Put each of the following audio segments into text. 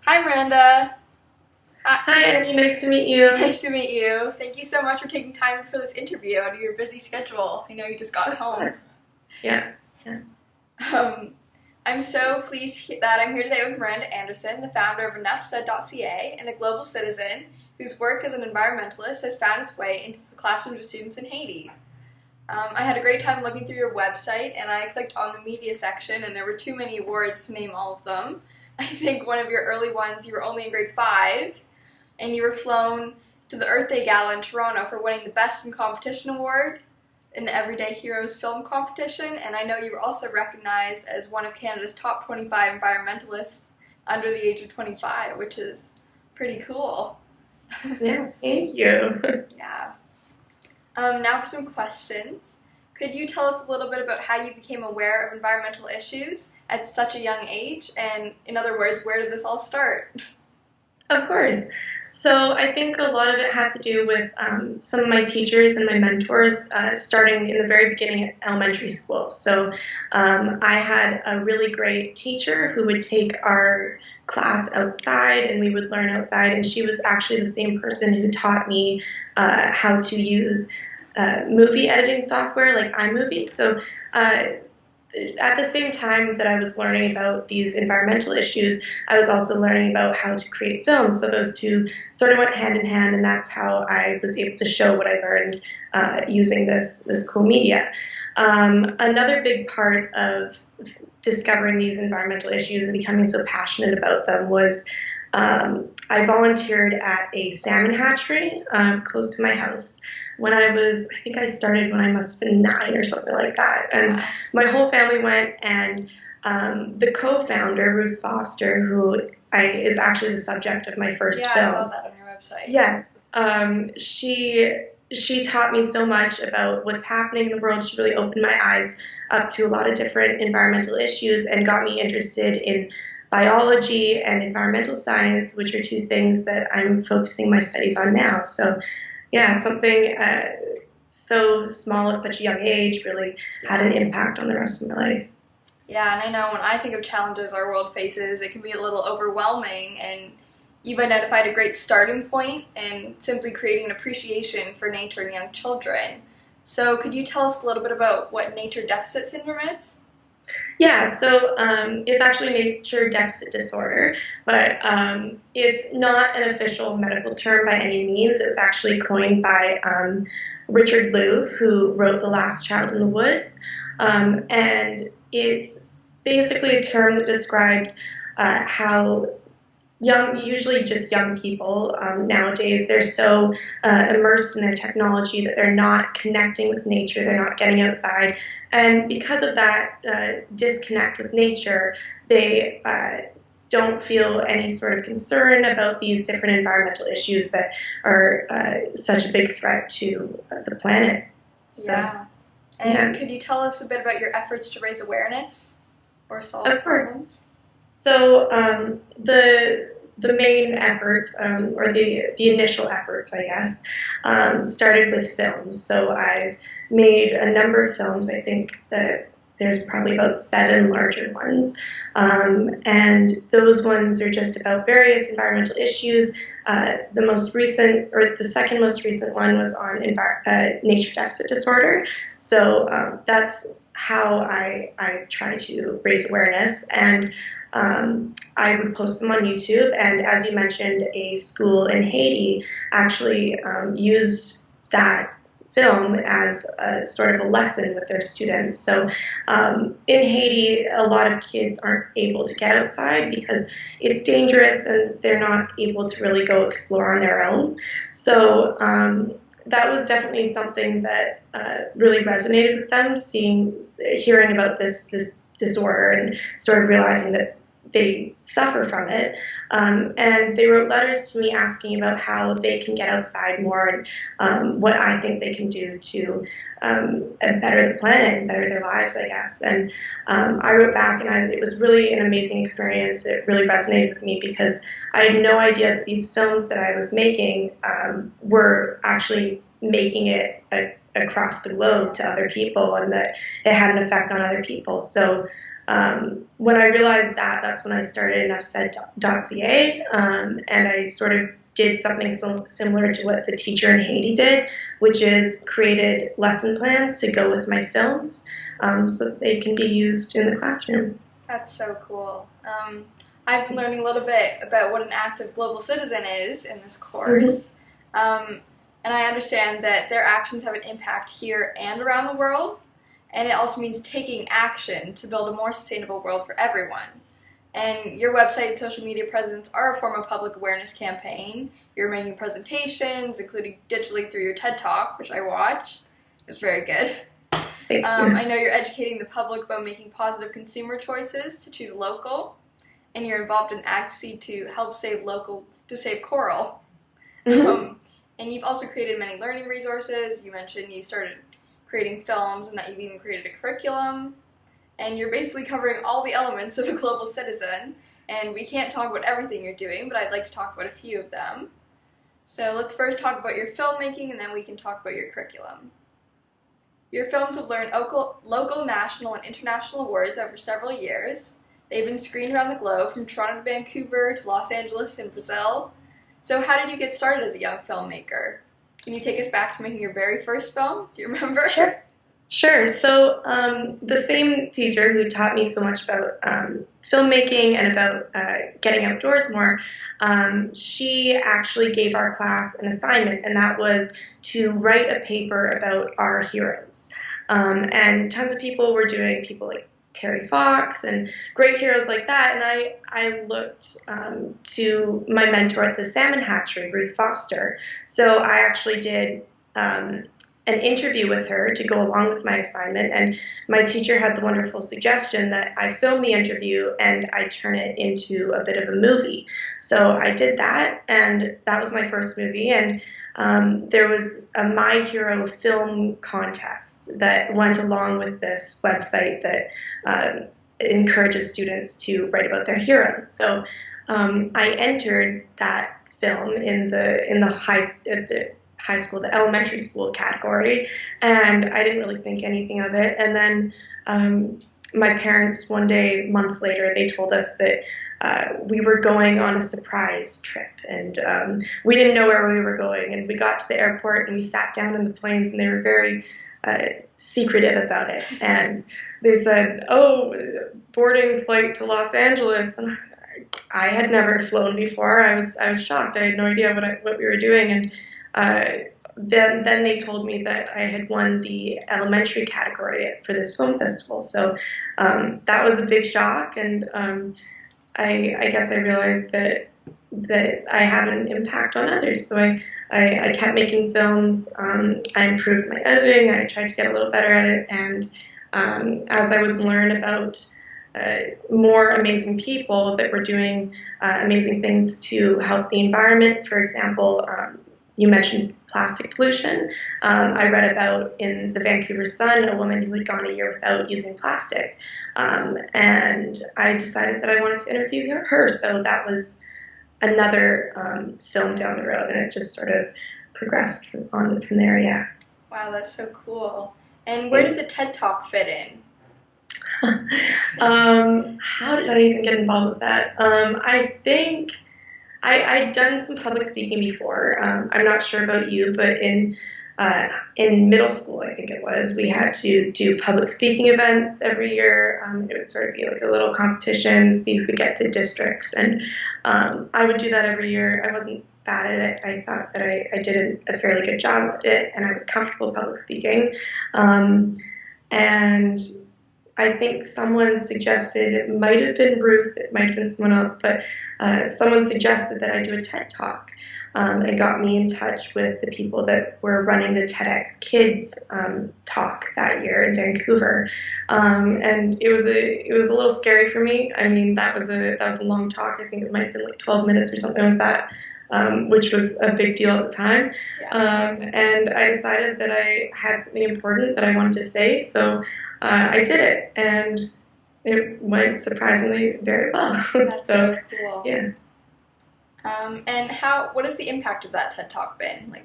Hi, Miranda. Hi, Hi. Annie. Nice to meet you. Nice to meet you. Thank you so much for taking time for this interview out of your busy schedule. I know you just got Of home. course. Yeah. Yeah. Um, I'm so pleased that I'm here today with Miranda Anderson, the founder of EnoughSaid.ca and a global citizen whose work as an environmentalist has found its way into the classrooms of students in Haiti. I had a great time looking through your website, and I clicked on the media section, and there were too many awards to name all of them. I think one of your early ones, you were only in grade 5, and you were flown to the Earth Day Gala in Toronto for winning the Best in Competition award in the Everyday Heroes film competition, and I know you were also recognized as one of Canada's top 25 environmentalists under the age of 25, which is pretty cool. Yeah. Thank you. Yeah. Now for some questions. Could you tell us a little bit about how you became aware of environmental issues at such a young age? And in other words, where did this all start? Of course. So I think a lot of it had to do with some of my teachers and my mentors, starting in the very beginning at elementary school. So I had a really great teacher who would take our class outside and we would learn outside. And she was actually the same person who taught me how to use movie editing software like iMovie. So at the same time that I was learning about these environmental issues, I was also learning about how to create films. So those two sort of went hand in hand, and that's how I was able to show what I learned using this cool media. Another big part of discovering these environmental issues and becoming so passionate about them was I volunteered at a salmon hatchery close to my house. I think I started when I must have been 9 or something like that. And my whole family went, and the co-founder, Ruth Foster, is actually the subject of my first Yeah, film. I saw that on your website. Yes. She taught me so much about what's happening in the world. She really opened my eyes up to a lot of different environmental issues and got me interested in biology and environmental science, which are two things that I'm focusing my studies on now. So yeah, something so small at such a young age really had an impact on the rest of my life. Yeah, and I know when I think of challenges our world faces, it can be a little overwhelming, and you've identified a great starting point in simply creating an appreciation for nature in young children. So could you tell us a little bit about what nature deficit syndrome is? Yeah, so it's actually nature deficit disorder, but it's not an official medical term by any means. It was actually coined by Richard Louv, who wrote The Last Child in the Woods, and it's basically a term that describes how usually just young people nowadays, they're so immersed in their technology that they're not connecting with nature, they're not getting outside. And because of that disconnect with nature, they don't feel any sort of concern about these different environmental issues that are such a big threat to the planet. So, Yeah. And could you tell us a bit about your efforts to raise awareness or solve problems? So the main efforts, or the initial efforts, I guess, started with films. So I've made a number of films. I think that there's probably about 7 larger ones, and those ones are just about various environmental issues. The most recent, or the second most recent one, was on nature deficit disorder. So that's how I try to raise awareness, and I would post them on YouTube. And as you mentioned, a school in Haiti actually used that film as a sort of a lesson with their students. So in Haiti, a lot of kids aren't able to get outside because it's dangerous and they're not able to really go explore on their own. So that was definitely something that really resonated with them, hearing about this disorder and sort of realizing that they suffer from it. And they wrote letters to me asking about how they can get outside more and what I think they can do to better the planet and better their lives, I guess. And I wrote back, and it was really an amazing experience. It really resonated with me because I had no idea that these films that I was making were actually making it a across the globe to other people, and that it had an effect on other people. So when I realized that, that's when I started enoughsaid.ca, and I sort of did something similar to what the teacher in Haiti did, which is created lesson plans to go with my films, so that they can be used in the classroom. That's so cool. I've been learning a little bit about what an active global citizen is in this course. And I understand that their actions have an impact here and around the world. And it also means taking action to build a more sustainable world for everyone. And your website and social media presence are a form of public awareness campaign. You're making presentations, including digitally through your TED Talk, which I watched. It was very good. I know you're educating the public about making positive consumer choices to choose local. And you're involved in advocacy to help save coral. And you've also created many learning resources. You mentioned you started creating films and that you've even created a curriculum. And you're basically covering all the elements of a global citizen. And we can't talk about everything you're doing, but I'd like to talk about a few of them. So let's first talk about your filmmaking, and then we can talk about your curriculum. Your films have earned local, national, and international awards over several years. They've been screened around the globe, from Toronto to Vancouver to Los Angeles and Brazil. So how did you get started as a young filmmaker? Can you take us back to making your very first film? Do you remember? Sure. So the same teacher who taught me so much about filmmaking and about getting outdoors more, she actually gave our class an assignment, and that was to write a paper about our heroes. And tons of people were doing, people like Terry Fox and great heroes like that, and I looked to my mentor at the salmon hatchery, Ruth Foster. So I actually did an interview with her to go along with my assignment, and my teacher had the wonderful suggestion that I film the interview and I turn it into a bit of a movie. So I did that, and that was my first movie, and there was a My Hero film contest that went along with this website that encourages students to write about their heroes. So I entered that film in the high school, the elementary school category, and I didn't really think anything of it. And then my parents, one day, months later, they told us that we were going on a surprise trip, and we didn't know where we were going. And we got to the airport, and we sat down in the planes, and they were very secretive about it. And they said, "Oh, boarding flight to Los Angeles." And I had never flown before. I was shocked. I had no idea what we were doing. And then they told me that I had won the elementary category for this film festival. So that was a big shock, and I guess I realized that I had an impact on others. So I kept making films. I improved my editing. I tried to get a little better at it. And as I would learn about more amazing people that were doing amazing things to help the environment, for example, you mentioned plastic pollution. I read about in the Vancouver Sun a woman who had gone a year without using plastic. And I decided that I wanted to interview her. So that was another film down the road, and it just sort of progressed on from there, yeah. Wow, that's so cool. And where did the TED Talk fit in? How did I even get involved with that? I think I'd done some public speaking before. I'm not sure about you, but in middle school, I think it was, we had to do public speaking events every year. It would sort of be like a little competition, see who could get to districts. And I would do that every year. I wasn't bad at it. I thought that I did a fairly good job at it, and I was comfortable public speaking. And I think someone suggested, it might have been Ruth, it might have been someone else, but someone suggested that I do a TED Talk. And got me in touch with the people that were running the TEDx Kids talk that year in Vancouver, and it was a little scary for me. I mean, that was a long talk. I think it might have been like 12 minutes or something like that, which was a big deal at the time. Yeah. And I decided that I had something important that I wanted to say, so I did it, and it went surprisingly very well. That's so cool. Yeah. And what has the impact of that TED Talk been?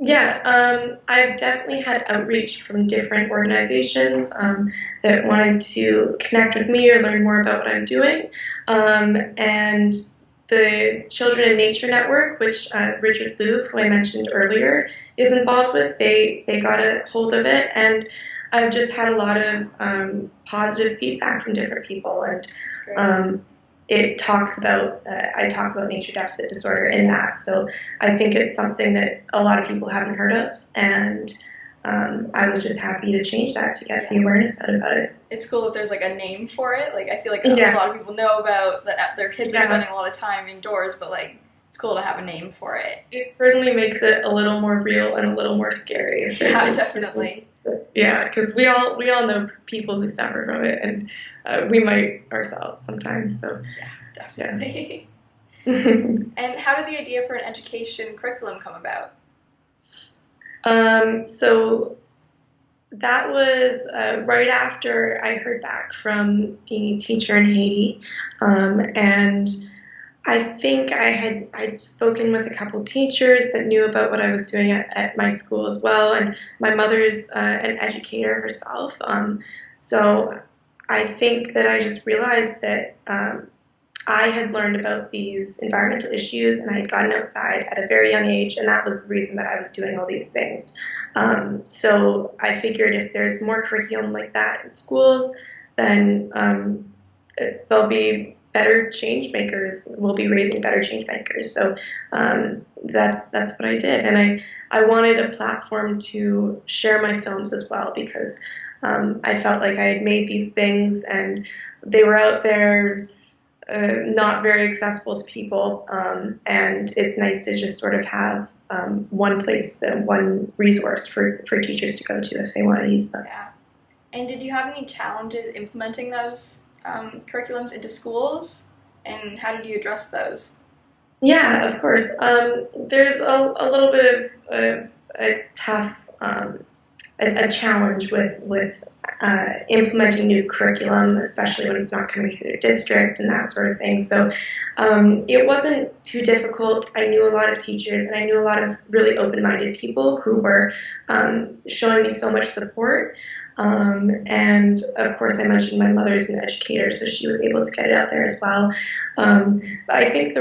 Yeah, I've definitely had outreach from different organizations that wanted to connect with me or learn more about what I'm doing. And the Children in Nature Network, which Richard Louv, who I mentioned earlier, is involved with, they got a hold of it, and I've just had a lot of positive feedback from different people. And That's great. it talks about, I talk about nature deficit disorder in that. So I think it's something that a lot of people haven't heard of, and I was just happy to change that to get the awareness out about it. It's cool that there's like a name for it. Like I feel like a Yeah. lot of people know about that their kids are Yeah. spending a lot of time indoors, but like it's cool to have a name for it. It certainly makes it a little more real and a little more scary. Yeah, definitely. Yeah, because we all know people who suffer from it, and we might ourselves sometimes. So Yeah, definitely. yeah. And how did the idea for an education curriculum come about? So that was right after I heard back from being a teacher in Haiti, and I think I'd spoken with a couple teachers that knew about what I was doing at my school as well, and my mother's an educator herself. So I think that I just realized that I had learned about these environmental issues, and I had gotten outside at a very young age, and that was the reason that I was doing all these things. So I figured if there's more curriculum like that in schools, then there'll be better change makers. We'll be raising better change makers. So that's what I did, and I wanted a platform to share my films as well, because I felt like I had made these things and they were out there, not very accessible to people, and it's nice to just sort of have one place, one resource for teachers to go to if they want to use them. Yeah. And did you have any challenges implementing those curriculums into schools, and how did you address those? Yeah, of course. There's a little bit of a tough a challenge with implementing new curriculum, especially when it's not coming through the district and that sort of thing. So it wasn't too difficult. I knew a lot of teachers, and I knew a lot of really open-minded people who were showing me so much support. And of course, I mentioned my mother's an educator, so she was able to get it out there as well. But I think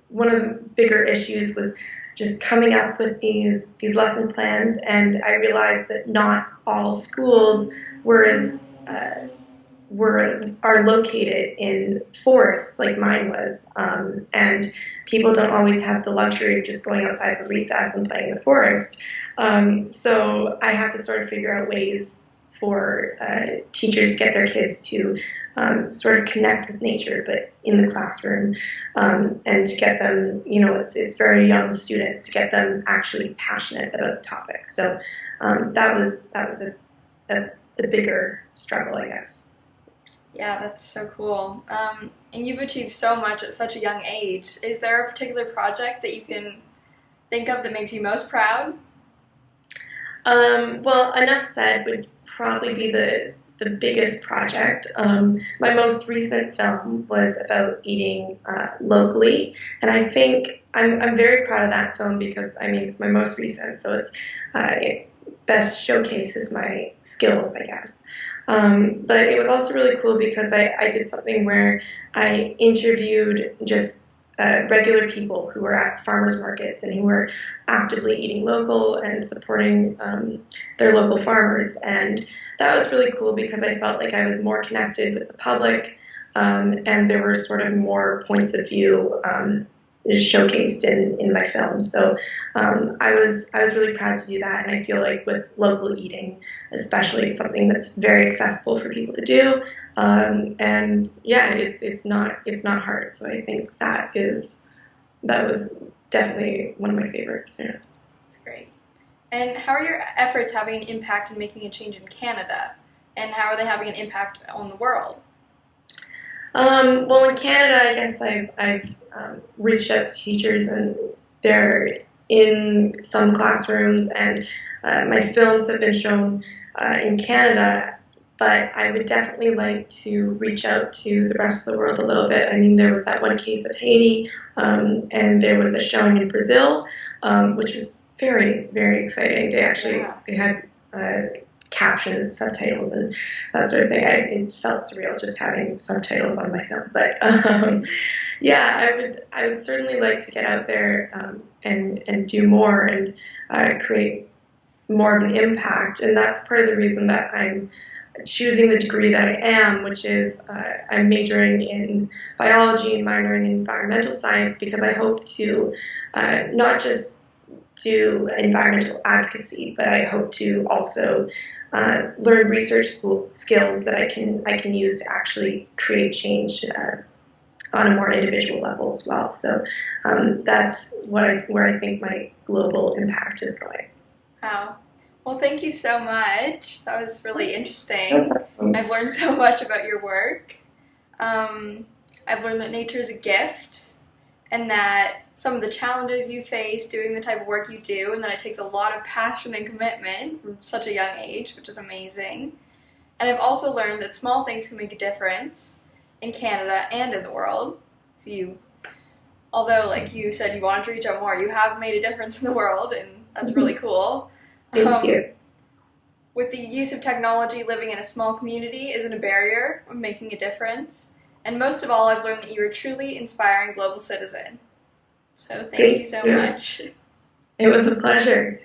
one of the bigger issues was just coming up with these lesson plans, and I realized that not all schools are located in forests like mine was, and people don't always have the luxury of just going outside for recess and playing in the forest. So I have to sort of figure out ways for teachers to get their kids to sort of connect with nature, but in the classroom, and to get them, it's very young students, to get them actually passionate about the topic. So that was a bigger struggle, I guess. Yeah, that's so cool. And you've achieved so much at such a young age. Is there a particular project that you can think of that makes you most proud? Well, Enough Said would probably be the biggest project. My most recent film was about eating locally, and I think I'm very proud of that film because, it's my most recent, so it best showcases my skills, I guess. But it was also really cool because I did something where I interviewed just regular people who were at farmers markets and who were actively eating local and supporting their local farmers. And that was really cool because I felt like I was more connected with the public, and there were sort of more points of view showcased in my film. So I was really proud to do that, and I feel like with local eating especially, it's something that's very accessible for people to do, and yeah, it's not hard. So I think that was definitely one of my favorites. Yeah. That's great. And how are your efforts having an impact in making a change in Canada, and how are they having an impact on the world? Well, in Canada, I guess I've reached out to teachers, and they're in some classrooms, and my films have been shown in Canada, but I would definitely like to reach out to the rest of the world a little bit. There was that one case of Haiti, and there was a showing in Brazil, which was Very, very exciting. Yeah. They had captions, subtitles, and that sort of thing. It felt surreal just having subtitles on my film. But yeah, I would certainly like to get out there and do more and create more of an impact. And that's part of the reason that I'm choosing the degree that I am, which is I'm majoring in biology and minoring in environmental science, because I hope to not just do environmental advocacy, but I hope to also learn research skills that I can use to actually create change on a more individual level as well. So that's where I think my global impact is going. Wow. Well, thank you so much. That was really interesting. I've learned so much about your work. I've learned that nature is a gift, and that some of the challenges you face doing the type of work you do, and that it takes a lot of passion and commitment from such a young age, which is amazing. And I've also learned that small things can make a difference in Canada and in the world. So although like you said you wanted to reach out more, you have made a difference in the world, and that's really cool. Thank you. With the use of technology, living in a small community isn't a barrier of making a difference. And most of all, I've learned that you are truly inspiring global citizen. So thank you so much. It was a pleasure.